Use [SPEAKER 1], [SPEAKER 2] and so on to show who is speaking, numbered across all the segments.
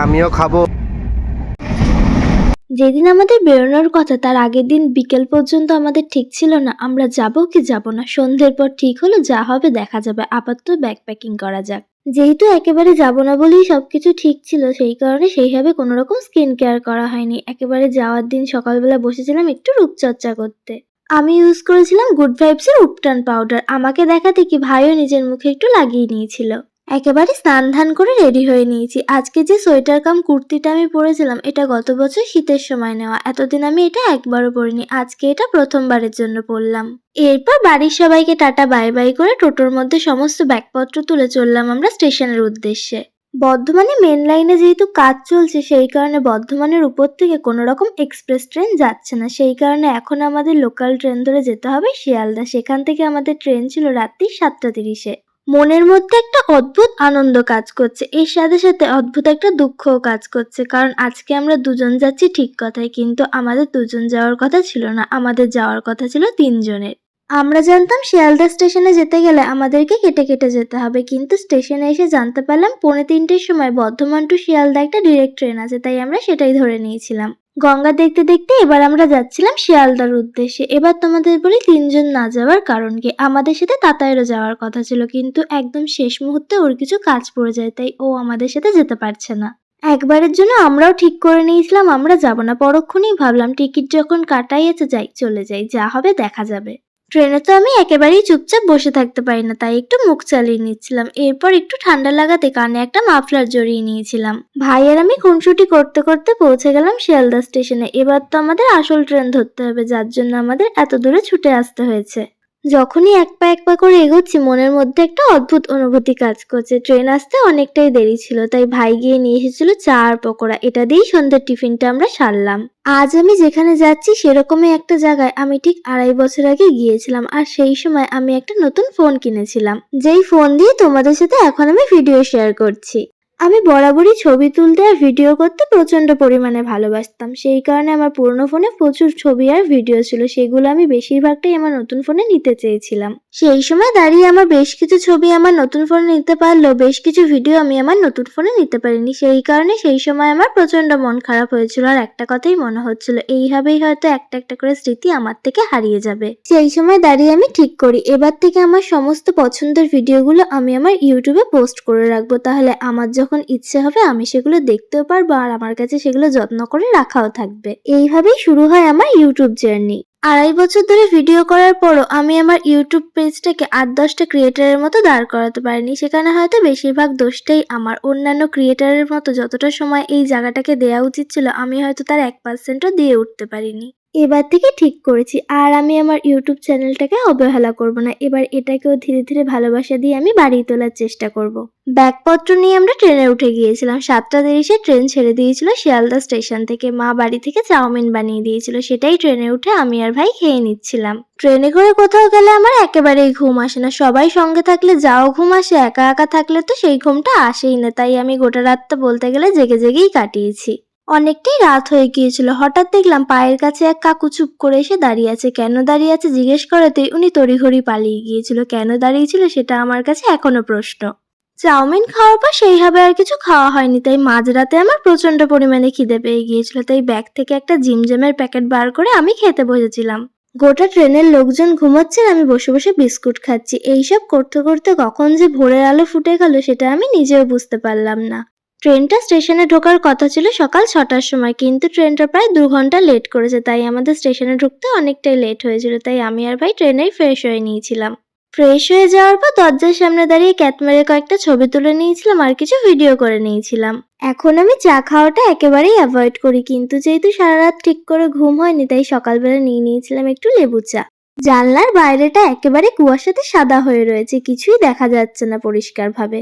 [SPEAKER 1] আমিও খাবো।
[SPEAKER 2] যেদিন আমাদের বেরোনোর কথা তার আগের দিন বিকেল পর্যন্ত আমাদের ঠিক ছিল না আমরা যাব কি যাব না। সন্ধ্যের পর ঠিক হলো যা হবে দেখা যাবে, আপাতত ব্যাগ প্যাকিং করা যাক। যেহেতু একেবারে যাব না বলেই সবকিছু ঠিক ছিল, সেই কারণে সেইভাবে কোনো রকম স্কিন কেয়ার করা হয়নি। একেবারে যাওয়ার দিন সকালবেলা বসেছিলাম একটু রূপচর্চা করতে। আমি ইউজ করেছিলাম গুড ভাইবসের উপটান পাউডার। আমাকে দেখাতে কি ভাইও নিজের মুখে একটু লাগিয়ে নিয়েছিল। একেবারে স্নান ধান করে রেডি হয়ে নিয়েছি। আজকে যে সোয়েটার কাম কুর্তিটা আমি পরেছিলাম এটা গত বছর শীতের সময় নেওয়া, এতদিন আমি এটা একবারও পরিনি, আজকে এটা প্রথমবারের জন্য পরলাম। এরপর বাড়ির সবাইকে টাটা বাই বাই করে টোটোর মধ্যে সমস্ত ব্যাগপত্র তুলে চললাম আমরা স্টেশনের উদ্দেশ্যে। বর্ধমানে মেন লাইনে যেহেতু কাজ চলছে সেই কারণে বর্ধমানের উপর থেকে কোনো রকম এক্সপ্রেস ট্রেন যাচ্ছে না, সেই কারণে এখন আমাদের লোকাল ট্রেন ধরে যেতে হবে শিয়ালদা। সেখান থেকে আমাদের ট্রেন ছিল রাত্রি 7:30-এ। মনের মধ্যে একটা অদ্ভুত আনন্দ কাজ করছে, এর সাথে সাথে অদ্ভুত একটা দুঃখও কাজ করছে, কারণ আজকে আমরা দুজন যাচ্ছি ঠিক কথাই, কিন্তু আমাদের দুজন যাওয়ার কথা ছিল না, আমাদের যাওয়ার কথা ছিল 3 জনের। আমরা জানতাম শিয়ালদা স্টেশনে যেতে গেলে আমাদেরকে কেটে কেটে যেতে হবে, কিন্তু স্টেশনে এসে জানতে পারলাম 2:45-এর সময় বর্ধমান টু শিয়ালদা একটা ডিরেক্ট ট্রেন আছে, তাই আমরা সেটাই ধরে নিয়েছিলাম। গঙ্গা দেখতে দেখতে এবার আমরা যাচ্ছিলাম শিয়ালদার উদ্দেশ্যে। এবার তোমাদের বলি 3 জন না যাওয়ার কারণ কি। আমাদের সাথে তাতায়েরও যাওয়ার কথা ছিল, কিন্তু একদম শেষ মুহূর্তে ওর কিছু কাজ পড়ে যায়, তাই ও আমাদের সাথে যেতে পারছে না। একবারের জন্য আমরাও ঠিক করে নিয়েছিলাম আমরা যাব না, পরক্ষণেই ভাবলাম টিকিট যখন কাটাই আছে যাই, চলে যাই, যা হবে দেখা যাবে। ট্রেনে তো আমি একেবারেই চুপচাপ বসে থাকতে পারি না, তাই একটু মুখ চালিয়ে নিচ্ছিলাম। এরপর একটু ঠান্ডা লাগাতে কানে একটা মাফলার জড়িয়ে নিয়েছিলাম। ভাই আর আমি খুনসুটি করতে করতে পৌঁছে গেলাম শিয়ালদা স্টেশনে। এবার তো আমাদের আসল ট্রেন ধরতে হবে, যার জন্য আমাদের এত দূরে ছুটে আসতে হয়েছে। যখনই এক পা করে এগোচ্ছি মনের মধ্যে একটা অদ্ভুত অনুভূতি কাজ করছে। ট্রেন আসতে অনেকটাই দেরি ছিল, তাই ভাই গিয়ে নিয়ে এসেছিল চা আর পকোড়া, এটা দিয়েই সন্ধ্যের টিফিনটা আমরা সারলাম। আজ আমি যেখানে যাচ্ছি সেরকমই একটা জায়গায় আমি ঠিক 2.5 বছর আগে গিয়েছিলাম, আর সেই সময় আমি একটা নতুন ফোন কিনেছিলাম, যেই ফোন দিয়ে তোমাদের সাথে এখন আমি ভিডিও শেয়ার করছি। আমি বরাবরই ছবি তুলতে আর ভিডিও করতে প্রচন্ড পরিমাণে ভালোবাসতাম, সেই কারণে আমার পুরনো ফোনে প্রচুর ছবি আর ভিডিও ছিল, সেগুলো আমি বেশিরভাগটাই আমার নতুন ফোনে নিতে চেয়েছিলাম। সেই সময় দাঁড়িয়ে আমার বেশ কিছু ছবি আমার নতুন ফোনে নিতে পারলেও বেশ কিছু ভিডিও আমি আমার নতুন ফোনে নিতে পারিনি, সেই কারণে সেই সময় আমার প্রচন্ড মন খারাপ হয়েছিল, আর একটা কথাই মনে হচ্ছিল এইভাবেই হয়তো একটা একটা করে স্মৃতি আমার থেকে হারিয়ে যাবে। সেই সময় দাঁড়িয়ে আমি ঠিক করি এবার থেকে আমার সমস্ত পছন্দের ভিডিওগুলো আমি আমার ইউটিউবে পোস্ট করে রাখবো, তাহলে আমার যখন ইচ্ছে হবে আমি সেগুলো দেখতেও পারবো আর আমার কাছে সেগুলো যত্ন করে রাখাও থাকবে। এইভাবেই শুরু হয় আমার ইউটিউব জার্নি। 2.5 বছর ধরে ভিডিও করার পরও আমি আমার ইউটিউব পেজটাকে 8-10টা ক্রিয়েটারের মতো দাঁড় করাতে পারিনি, সেখানে হয়তো বেশিরভাগ দোষটাই আমার। অন্যান্য ক্রিয়েটারের মতো যতটা সময় এই জায়গাটাকে দেওয়া উচিত ছিল আমি হয়তো তার 1%ও দিয়ে উঠতে পারিনি। এবার থেকে ঠিক করেছি আর আমি আমার ইউটিউব চ্যানেলটাকে অবহেলা করব না, এবার এটাকেও ধীরে ধীরে ভালোবাসা দিয়ে আমি বাড়িয়ে তোলার চেষ্টা করব। ব্যাগপত্র নিয়ে আমরা ট্রেনে উঠে গিয়েছিলাম। 7:30-এ ট্রেন ছেড়ে দিয়েছিল শিয়ালদা স্টেশন থেকে। মা বাড়ি থেকে চাউমিন বানিয়ে দিয়েছিল, সেটাই ট্রেনে উঠে আমি আর ভাই খেয়ে নিচ্ছিলাম। ট্রেনে করে কোথাও গেলে আমার একেবারেই ঘুম আসে না, সবাই সঙ্গে থাকলে যাও ঘুম আসে, একা একা থাকলে তো সেই ঘুমটা আসেই না, তাই আমি গোটা রাতটা বলতে গেলে জেগে জেগেই কাটিয়েছি। অনেকটাই রাত হয়ে গিয়েছিল, হঠাৎ দেখলাম পায়ের কাছে এক কাকু চুপ করে এসে দাঁড়িয়ে আছে। কেন দাঁড়িয়ে আছে জিজ্ঞেস করাতেই উনি তড়িঘড়ি পালিয়ে গিয়েছিল। কেন দাঁড়িয়েছিল সেটা আমার কাছে এখনো প্রশ্ন। চাউমিন খাওয়ার পর সেইভাবে আর কিছু খাওয়া হয়নি, তাই মাঝরাতে আমার প্রচন্ড পরিমাণে খিদে পেয়ে গিয়েছিল, তাই ব্যাগ থেকে একটা জিমজামের প্যাকেট বার করে আমি খেতে বসেছিলাম। গোটা ট্রেনের লোকজন ঘুমাচ্ছে, আমি বসে বসে বিস্কুট খাচ্ছি। এইসব করতে করতে কখন যে ভোরের আলো ফুটে গেল সেটা আমি নিজেও বুঝতে পারলাম না। ট্রেনটা স্টেশনে ঢোকার কথা ছিল সকাল 6টার সময়, কিন্তু ট্রেনটা প্রায় 2 ঘন্টা লেট করেছে, তাই আমাদের স্টেশনে ঢুকতে অনেকটাই লেট হয়েছিল, তাই আমি আর ভাই ট্রেনেই ফ্রেশ হয়ে নিয়েছিলাম। ফ্রেশ হয়ে যাওয়ার পর দরজার সামনে দাঁড়িয়ে ক্যাট মেরে কয়েকটা ছবি তুলে নিয়েছিলাম আর কিছু ভিডিও করে নিয়েছিলাম। এখন আমি চা খাওয়াটা একেবারেই অ্যাভয়েড করি, কিন্তু যেহেতু সারা রাত ঠিক করে ঘুম হয়নি তাই সকালবেলা নিয়ে নিয়েছিলাম একটু লেবু চা। জানলার বাইরেটা একেবারে কুয়াশাতে সাদা হয়ে রয়েছে, কিছুই দেখা যাচ্ছে না পরিষ্কারভাবে।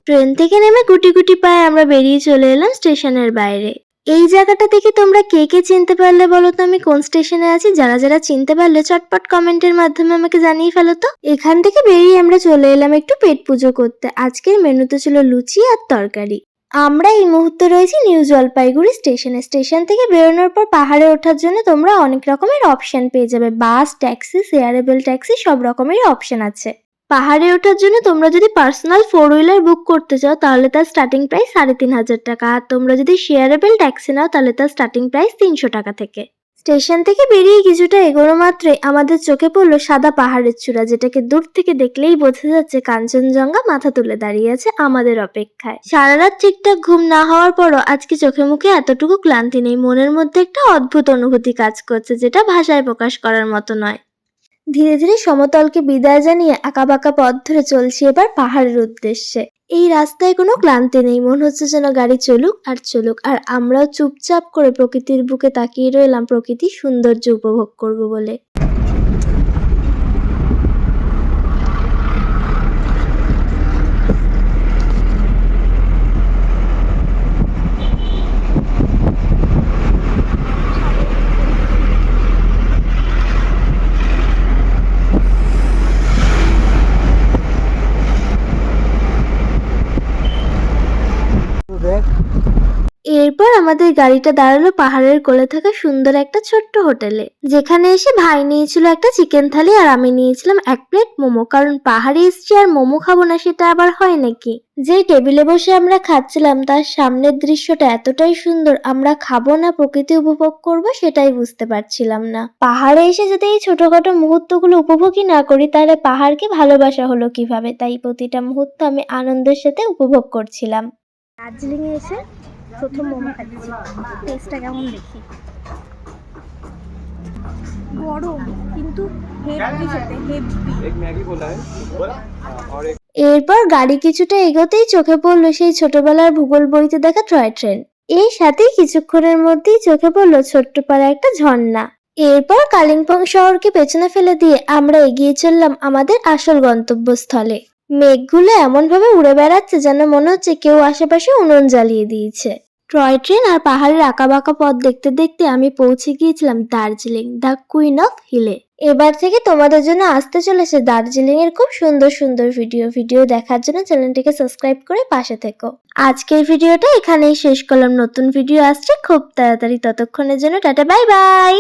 [SPEAKER 2] ট্রেন থেকে নেমে গুটি গুটি পায়ে আমরা বেরিয়ে চলে এলাম স্টেশনের বাইরে। এই জায়গাটা থেকে তোমরা কে কে চিনতে পারলে বলো তো আমি কোন স্টেশনে আছি? যারা যারা চিনতে পারলে চটপট কমেন্টের মাধ্যমে আমাকে জানিয়ে ফেলো তো। এখান থেকে বেরিয়ে আমরা চলে এলাম একটু পেট পুজো করতে। আজকের মেনুতে ছিল লুচি আর তরকারি। আমরা এই মুহূর্তে রয়েছি নিউ জলপাইগুড়ি স্টেশনে। স্টেশন থেকে বেরোনোর পর পাহাড়ে ওঠার জন্য তোমরা অনেক রকমের অপশন পেয়ে যাবে। বাস, ট্যাক্সি, শেয়ারেবল ট্যাক্সি সব রকমের অপশন আছে। পাহাড়ে ওঠার জন্য তোমরা যদি পার্সোনাল 4 হুইলার বুক করতে চাও তাহলে তার স্টার্টিং প্রাইস 3,500 টাকা, আর তোমরা যদি শেয়ারেবল ট্যাক্সি নাও তাহলে তার স্টার্টিং প্রাইস 300 টাকা থেকে। স্টেশন থেকে বেরিয়ে কিছুটা এগোনো মাত্রই আমাদের চোখে পড়লো সাদা পাহাড়ের চূড়া, যেটাকে দূর থেকে দেখলেই বোঝা যাচ্ছে কাঞ্চনজঙ্ঘা মাথা তুলে দাঁড়িয়ে আছে আমাদের অপেক্ষায়। সারা রাত ঠিকঠাক ঘুম না হওয়ার পরও আজকে চোখে মুখে এতটুকু ক্লান্তি নেই। মনের মধ্যে একটা অদ্ভুত অনুভূতি কাজ করছে, যেটা ভাষায় প্রকাশ করার মতো নয়। ধীরে ধীরে সমতলকে বিদায় জানিয়ে আঁকাবাঁকা পথ ধরে চলছি এবার পাহাড়ের উদ্দেশ্যে। এই রাস্তায় কোনো ক্লান্তি নেই, মনে হচ্ছে যেন গাড়ি চলুক আর চলুক, আর আমরাও চুপচাপ করে প্রকৃতির বুকে তাকিয়ে রইলাম প্রকৃতির সৌন্দর্য উপভোগ করব বলে। এরপর আমাদের গাড়িটা দাঁড়ালো পাহাড়ের কোলে থাকা সুন্দর একটা ছোট্ট হোটেলে, যেখানে এসে ভাই নিয়েছিল একটা চিকেন থালি আর আমি নিয়েছিলাম 1 প্লেট মোমো। কারণ পাহাড়ে এসছি আর মোমো খাবো না সেটা আবার হয় নাকি। যে টেবিলে বসে আমরা খাচ্ছিলাম তার সামনের দৃশ্যটা এতটাই সুন্দর, আমরা খাবো না প্রকৃতি উপভোগ করব সেটাই বুঝতে পারছিলাম না। পাহাড়ে এসে যদি এই ছোটখাটো মুহূর্তগুলো উপভোগই না করি তাহলে পাহাড়কে ভালোবাসা হলো কিভাবে? তাই প্রতিটা মুহূর্ত আমি আনন্দের সাথে উপভোগ করছিলাম। দার্জিলিং এ এসে প্রথম মোমো খাচ্ছি, টেস্টটা কেমন দেখি। গরম কিন্তু হেভি খেতে, হেভি। এরপর গাড়ি কিছুটা এগোতেই চোখে পড়লো সেই ছোটবেলার ভূগোল বইতে দেখা টয় ট্রেন। এর সাথেই কিছুক্ষণের মধ্যেই চোখে পড়লো ছোট্ট পাড়া একটা ঝর্ণা। এরপর কালিম্পং শহরকে পেছনে ফেলে দিয়ে আমরা এগিয়ে চললাম আমাদের আসল গন্তব্যস্থলে। মেঘগুলো এমন ভাবে উড়ে বেড়াচ্ছে যেন মনে হচ্ছে কেউ আশেপাশে উনুন জ্বালিয়ে দিয়েছে। টয় ট্রেন আর পাহাড়ের আঁকাবাঁকা পথ দেখতে দেখতে আমি পৌঁছে গিয়েছিলাম দার্জিলিং, দ্য কুইন অফ হিলে। এবার থেকে তোমাদের জন্য আসতে চলেছে দার্জিলিং এর খুব সুন্দর সুন্দর ভিডিও দেখার জন্য চ্যানেলটিকে সাবস্ক্রাইব করে পাশে থেকো। আজকের ভিডিওটা এখানেই শেষ করলাম, নতুন ভিডিও আসছে খুব তাড়াতাড়ি, ততক্ষণের জন্য টাটা বাই বাই।